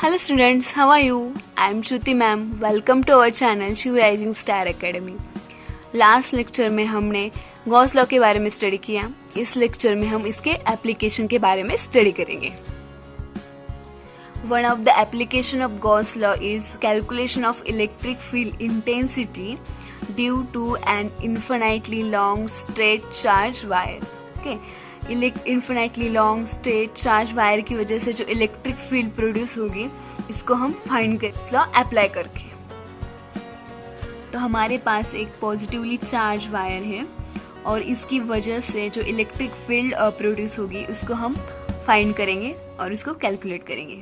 Hello students, how are you? I am Shruti ma'am. Welcome to our channel Shiv Rising Star Academy. Last lecture में हमने Gauss law के बारे में study किया. इस lecture में हम इसके एप्लीकेशन के बारे में स्टडी करेंगे. One of the application of Gauss law is calculation of electric field intensity due to an infinitely long straight charge wire. Okay. Infinitely long straight charge wire की वजह से जो इलेक्ट्रिक फील्ड प्रोड्यूस होगी इसको हम find कर law apply करके. तो हमारे पास एक पॉजिटिवली चार्ज वायर है और इसकी वजह से जो इलेक्ट्रिक फील्ड प्रोड्यूस होगी उसको हम फाइंड करेंगे और उसको कैलकुलेट करेंगे.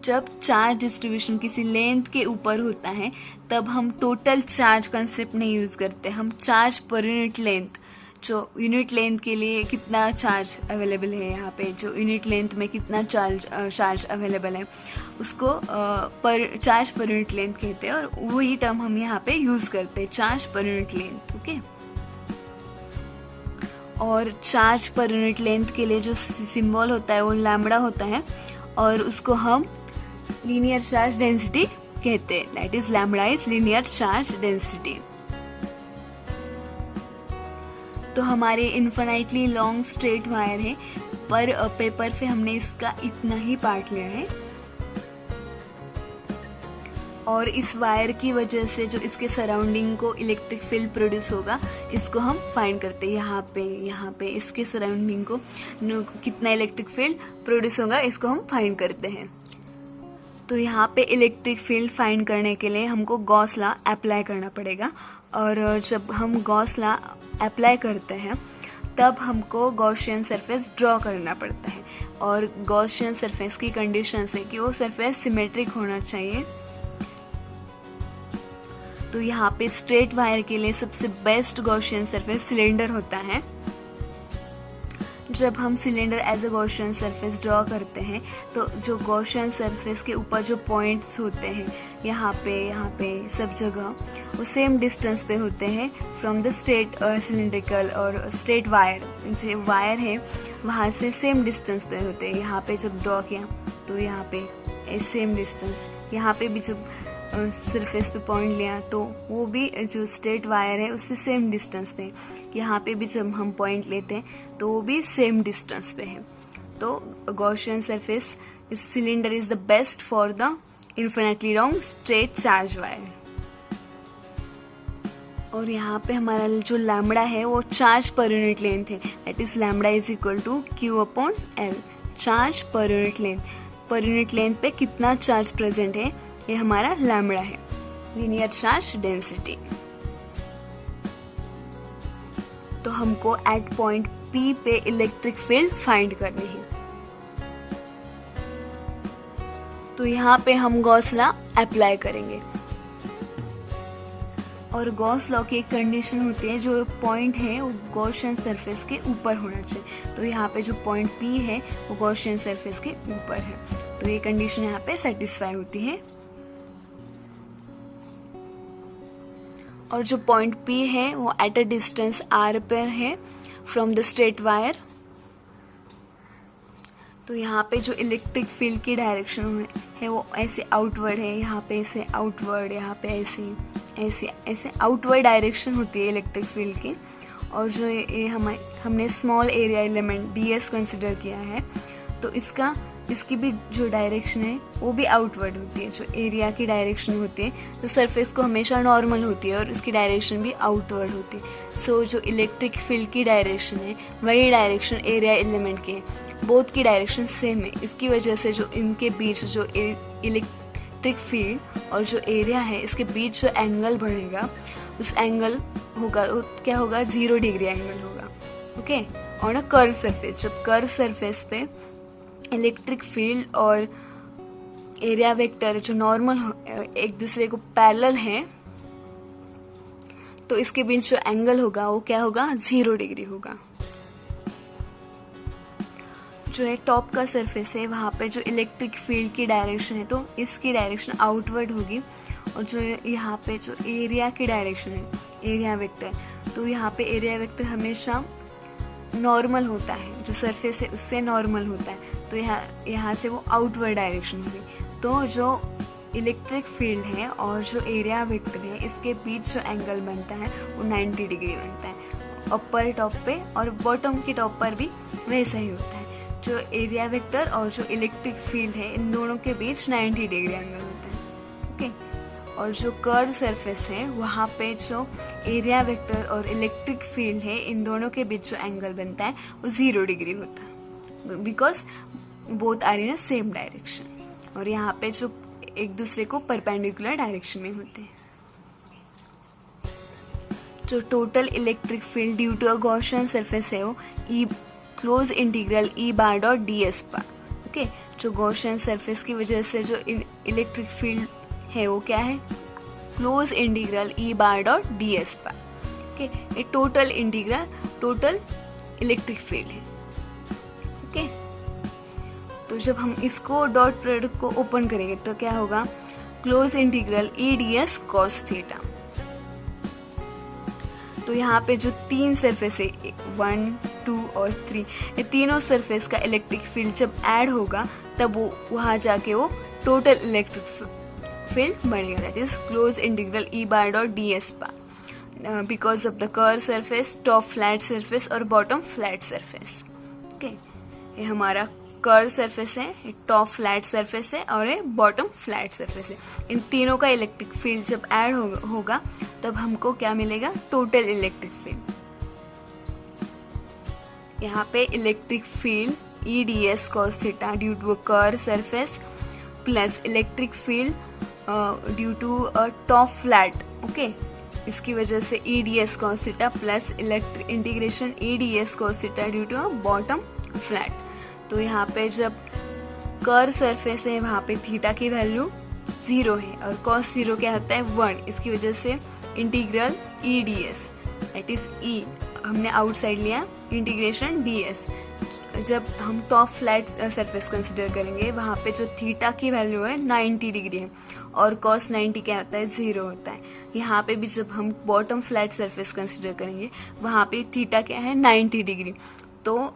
जब चार्ज डिस्ट्रीब्यूशन किसी लेंथ के ऊपर होता है तब हम टोटल चार्ज कंसेप्ट नहीं यूज करते. हम चार्ज पर यूनिट लेंथ, जो यूनिट लेंथ के लिए कितना चार्ज अवेलेबल है, यहाँ पे जो यूनिट लेंथ में कितना चार्ज अवेलेबल है उसको पर चार्ज पर यूनिट लेंथ कहते हैं और वही टर्म हम यहाँ पे यूज करते हैं, charge per unit length. Okay. और चार्ज पर यूनिट लेंथ के लिए जो सिंबल होता है वो लैम्बडा होता है और उसको हम लीनियर चार्ज डेंसिटी कहते हैं. That is lambda is linear charge density. तो हमारे इन्फिनाइटली लॉन्ग स्ट्रेट वायर है पर पेपर पे हमने इसका इतना ही पार्ट लिया है और इस वायर की वजह से जो इसके सराउंडिंग को इलेक्ट्रिक फील्ड प्रोड्यूस होगा इसको हम फाइंड करते हैं. यहाँ पे इसके सराउंडिंग को कितना इलेक्ट्रिक फील्ड प्रोड्यूस होगा इसको हम फाइंड करते हैं. तो यहाँ पे इलेक्ट्रिक फील्ड फाइंड करने के लिए हमको गॉस लॉ अप्लाई करना पड़ेगा और जब हम गॉस लॉ अप्लाई करते हैं तब हमको गॉसियन सरफेस ड्रॉ करना पड़ता है और गॉसियन सरफेस की कंडीशन है कि वो सरफेस सिमेट्रिक होना चाहिए. तो यहाँ पे स्ट्रेट वायर के लिए सबसे बेस्ट गॉसियन सरफेस सिलेंडर होता है. जब हम cylinder as a Gaussian surface draw करते हैं तो जो गॉसियन सरफेस के ऊपर जो पॉइंट्स होते हैं यहाँ पे सब जगह वो सेम डिस्टेंस पे होते हैं फ्रॉम द स्ट्रेट सिलेंड्रिकल और स्ट्रेट वायर. जो वायर है वहाँ से सेम डिस्टेंस पे होते हैं. यहाँ पे जब ड्रॉ किया तो यहाँ पे सेम डिस्टेंस, यहाँ पे भी जब सरफेस पे पॉइंट लिया तो वो भी जो स्ट्रेट वायर है उससे सेम डिस्टेंस पे. यहाँ पे भी जब हम पॉइंट लेते हैं तो वो भी सेम डिस्टेंस पे है. तो गॉसियन सरफेस इस cylinder is the best for the infinitely long straight charge wire. और यहाँ पे हमारा जो लैम्बडा है वो चार्ज पर यूनिट लेंथ है. That is lambda is equal to Q upon L. Charge per unit length, per unit length पे कितना चार्ज प्रेजेंट है ये हमारा लैम्बडा है, लीनियर चार्ज डेंसिटी. तो हमको एट पॉइंट P पे इलेक्ट्रिक फील्ड फाइंड करनी है. तो यहाँ पे हम गॉस लॉ अप्लाई करेंगे और गॉस लॉ की एक कंडीशन होती है जो पॉइंट है वो गॉसियन सरफेस के ऊपर होना चाहिए. तो यहाँ पे जो पॉइंट P है वो गॉसियन सरफेस के ऊपर है. तो ये कंडीशन यहाँ पे सेटिस्फाई होती है. और जो पॉइंट P है वो एट अ डिस्टेंस R पर है फ्रॉम द स्ट्रेट वायर. तो यहाँ पे जो इलेक्ट्रिक फील्ड की डायरेक्शन है वो ऐसे आउटवर्ड है. यहाँ पे ऐसे आउटवर्ड, यहाँ पे ऐसे आउटवर्ड डायरेक्शन होती है इलेक्ट्रिक फील्ड की. और जो ये हमने small area element ds consider किया है तो इसकी भी जो डायरेक्शन है वो भी आउटवर्ड होती है. जो एरिया की डायरेक्शन होती है तो सरफेस को हमेशा नॉर्मल होती है और इसकी डायरेक्शन भी आउटवर्ड होती है. सो जो इलेक्ट्रिक फील्ड की डायरेक्शन है वही डायरेक्शन एरिया एलिमेंट की है. बोथ की डायरेक्शन सेम है. इसकी वजह से जो इनके बीच जो इलेक्ट्रिक फील्ड और जो एरिया है इसके बीच जो एंगल बढ़ेगा उस एंगल होगा क्या होगा 0 डिग्री एंगल होगा. Okay. On a curve surface, जब कर्व सरफेस पे इलेक्ट्रिक फील्ड और एरिया वेक्टर जो नॉर्मल एक दूसरे को पैरेलल है तो इसके बीच जो एंगल होगा वो क्या होगा 0 डिग्री होगा. जो है टॉप का सरफेस है वहाँ पे जो इलेक्ट्रिक फील्ड की डायरेक्शन है तो इसकी डायरेक्शन आउटवर्ड होगी और जो यहाँ पे जो एरिया की डायरेक्शन है एरिया वेक्टर, तो यहाँ पे एरिया वेक्टर हमेशा नॉर्मल होता है, जो सरफेस है उससे नॉर्मल होता है. तो यहाँ से वो आउटवर्ड डायरेक्शन होगी। तो जो इलेक्ट्रिक फील्ड है और जो एरिया वेक्टर है, इसके बीच जो एंगल बनता है वो 90 डिग्री बनता है। अपर टॉप पे और बॉटम की टॉप पर भी वैसा ही होता है। जो एरिया वेक्टर और जो इलेक्ट्रिक फील्ड है, इन दोनों के बीच 90 डिग्री एंगल होता है। ओके, और जो कर्व सरफेस है वहाँ पे जो एरिया वेक्टर और इलेक्ट्रिक फील्ड है, इन दोनों के बीच जो एंगल बनता है वो 0 डिग्री होता है, because both are in same direction. और यहाँ पे जो एक दूसरे को परपेंडिकुलर डायरेक्शन में होते हैं। जो total electric field due to a Gaussian surface है वो E close integral E bar dot D S पा। ओके, जो गॉसियन सरफेस की वजह से जो इलेक्ट्रिक फील्ड है वो क्या है, close integral E bar dot D S पा। ओके, ये total integral total electric field है। ओके, तो जब हम इसको डॉट प्रोडक्ट को ओपन करेंगे तो क्या होगा, close integral E D S cos theta. तो यहाँ पे जो 3 सरफेस है 1, 2 और 3, ये तीनों सरफेस का इलेक्ट्रिक फील्ड जब ऐड होगा तब वो वहाँ जाके वो टोटल इलेक्ट्रिक फील्ड बनेगा। That is close integral E bar dot D S पा, because of the curve surface, top flat surface और बॉटम फ्लैट सरफेस। ओके, ये हमारा कर्व सरफेस है, एक टॉप फ्लैट सरफेस है और एक बॉटम फ्लैट सरफेस है। इन तीनों का इलेक्ट्रिक फील्ड जब ऐड होगा तब हमको क्या मिलेगा, टोटल इलेक्ट्रिक फील्ड। यहाँ पे electric field E D S cos theta due to a curve surface plus electric field due to a top flat. Okay, इसकी वजह से E D S cos theta plus electric integration E D S cos theta due to a bottom flat. तो यहाँ पे जब curve surface है वहाँ पे थीटा की वैल्यू 0 है और कॉस 0 क्या होता है 1। इसकी वजह से integral E D S that is E हमने आउटसाइड लिया, इंटीग्रेशन डी एस। जब हम टॉप फ्लैट सरफेस कंसिडर करेंगे वहाँ पे जो थीटा की वैल्यू है 90 डिग्री है और कॉस 90 क्या होता है 0 होता है। यहाँ पे भी जब हम बॉटम फ्लैट सरफेस कंसिडर करेंगे वहाँ पे थीटा क्या है 90 डिग्री, तो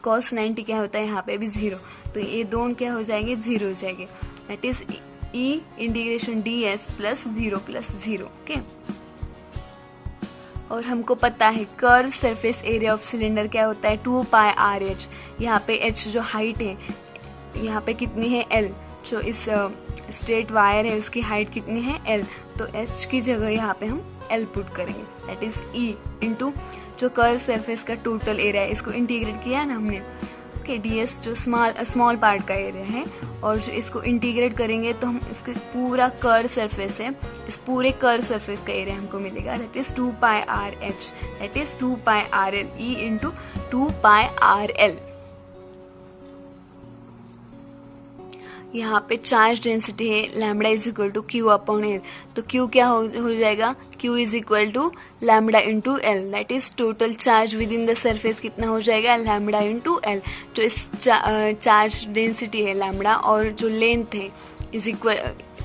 कॉस 90 क्या होता है यहाँ पे भी 0। तो ये दोनों क्या हो जाएंगे 0 हो जाएंगे। That is E integration D S plus 0 plus 0। Okay, और हमको पता है curve surface area of cylinder क्या होता है 2 पाई आर एच। यहाँ पे एच जो हाइट है यहाँ पे कितनी है एल, जो इस स्ट्रेट वायर है उसकी हाइट कितनी है एल, तो एच की जगह यहाँ पे हम एल पुट करेंगे। दैट इज ई इंटू जो कर्व सरफेस का टोटल एरिया है, इसको इंटीग्रेट किया ना हमने। ओके, डी एस जो स्मॉल पार्ट का एरिया है और जो इसको इंटीग्रेट करेंगे तो हम इसके पूरा कर्व सरफेस है, इस पूरे कर्व सरफेस का एरिया हमको मिलेगा। That is 2 pi R H, that is 2 pi R L E into 2 pi R L. यहाँ पे चार्ज डेंसिटी है lambda is equal to Q upon L, तो क्यू क्या हो जाएगा, Q is equal to lambda into L. That is total charge within the surface कितना हो जाएगा, लैम्बडा इंटू एल। जो इस चार्ज डेंसिटी है लैम्बडा और जो लेंथ है इज इक्वल,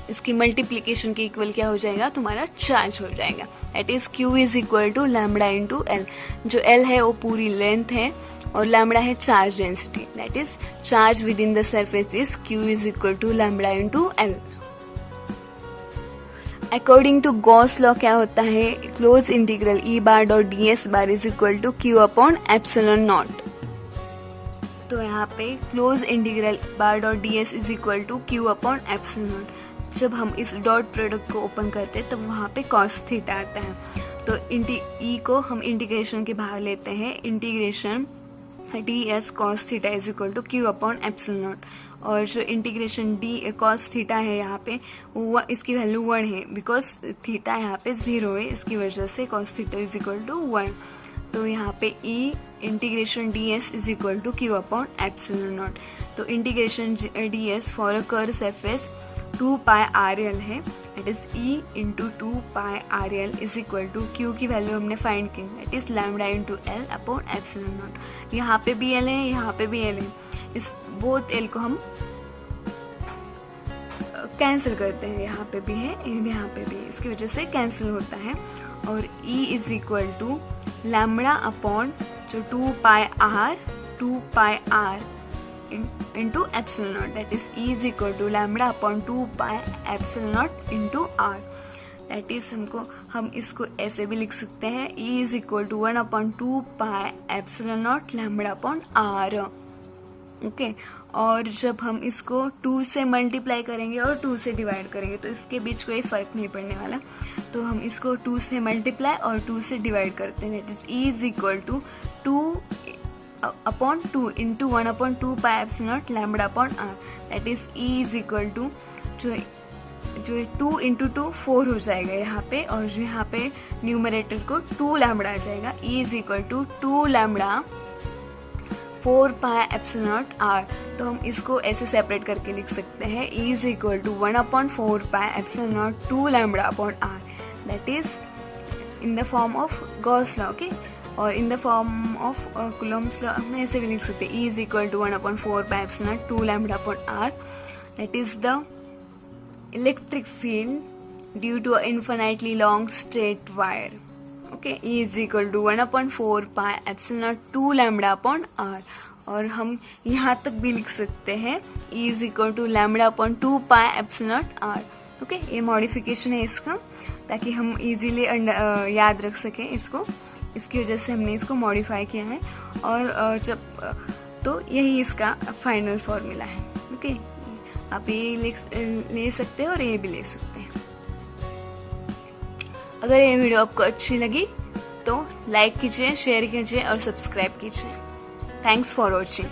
इसकी मल्टीप्लीकेशन के इक्वल क्या हो जाएगा, तुम्हारा चार्ज हो जाएगा। That is Q is equal to lambda into L. जो एल है वो पूरी लेंथ है और लैम्बडा है charge density. That is charge within the surface is Q is equal to lambda into L. According to Gauss law क्या होता है, close integral E bar dot D S bar is equal to Q upon epsilon not. तो यहाँ पे close integral bar dot D S is equal to Q upon epsilon naught. जब हम इस dot product को ओपन करते हैं तब वहाँ पे कॉस थीटा आता है। तो ई को हम इंटीग्रेशन के बाहर लेते हैं, integration D S cos theta is equal to Q upon epsilon naught. और जो इंटीग्रेशन डी कॉस थीटा है यहाँ पे वो इसकी वैल्यू 1 है, बिकॉज थीटा यहाँ पे 0 है, इसकी वजह से cos theta is equal to 1। तो यहाँ पे E integration D S is equal to Q upon epsilon not. तो integration D S for a curve surface 2 pi R L है, that is E into 2 pi R L is equal to Q की value हमने find की, that is lambda into L upon epsilon nought. यहाँ पे भी L है, यहाँ पे भी एल है, इस बोथ एल को हम कैंसिल करते हैं। यहाँ पे भी है, यहाँ पे भी, इसकी वजह से कैंसिल होता है। और E is equal to lambda upon जो 2 pi R into epsilon naught, that is E is equal to lambda upon 2 pi epsilon naught into R. That is हम इसको ऐसे भी लिख सकते हैं, E is equal to 1 upon 2 pi epsilon naught lambda upon R. Okay, और जब हम इसको 2 से मल्टीप्लाई करेंगे और 2 से डिवाइड करेंगे तो इसके बीच कोई फर्क नहीं पड़ने वाला, तो हम इसको 2 से मल्टीप्लाई और 2 से डिवाइड करते हैं. That is E is equal to 2 upon 2 into 1 upon 2 pi epsilon naught lambda upon R. That is E is equal to जो 2 इंटू 2 4 हो जाएगा यहाँ पे, और जो यहाँ पे न्यूमरेटर को 2 लैम्बडा आ जाएगा. E is equal to 2 lambda 4 pi epsilon naught R. तो हम इसको ऐसे सेपरेट करके लिख सकते हैं, E is equal to 1 upon 4 pi epsilon nought 2 lambda upon R. That is in the form of Gauss law. Okay, और in the form of Coulomb's law हम ऐसे भी लिख सकते हैं, E is equal to 1 upon 4 pi epsilon nought 2 lambda upon R. That is the electric field due to an infinitely long straight wire. Okay, E is equal to 1 upon 4 pi epsilon naught 2 lambda upon R. और हम यहाँ तक भी लिख सकते हैं, E is equal to lambda upon 2 pi epsilon naught R. Okay, ये modification है इसका, ताकि हम इजीली याद रख सकें इसको, इसकी वजह से हमने इसको मॉडिफाई किया है. और जब तो यही इसका फाइनल फॉर्मूला है. ओके, आप ये ले सकते हैं और ये भी ले सकते हैं. अगर ये वीडियो आपको अच्छी लगी तो लाइक कीजिए, शेयर कीजिए और सब्सक्राइब कीजिए. Thanks for watching.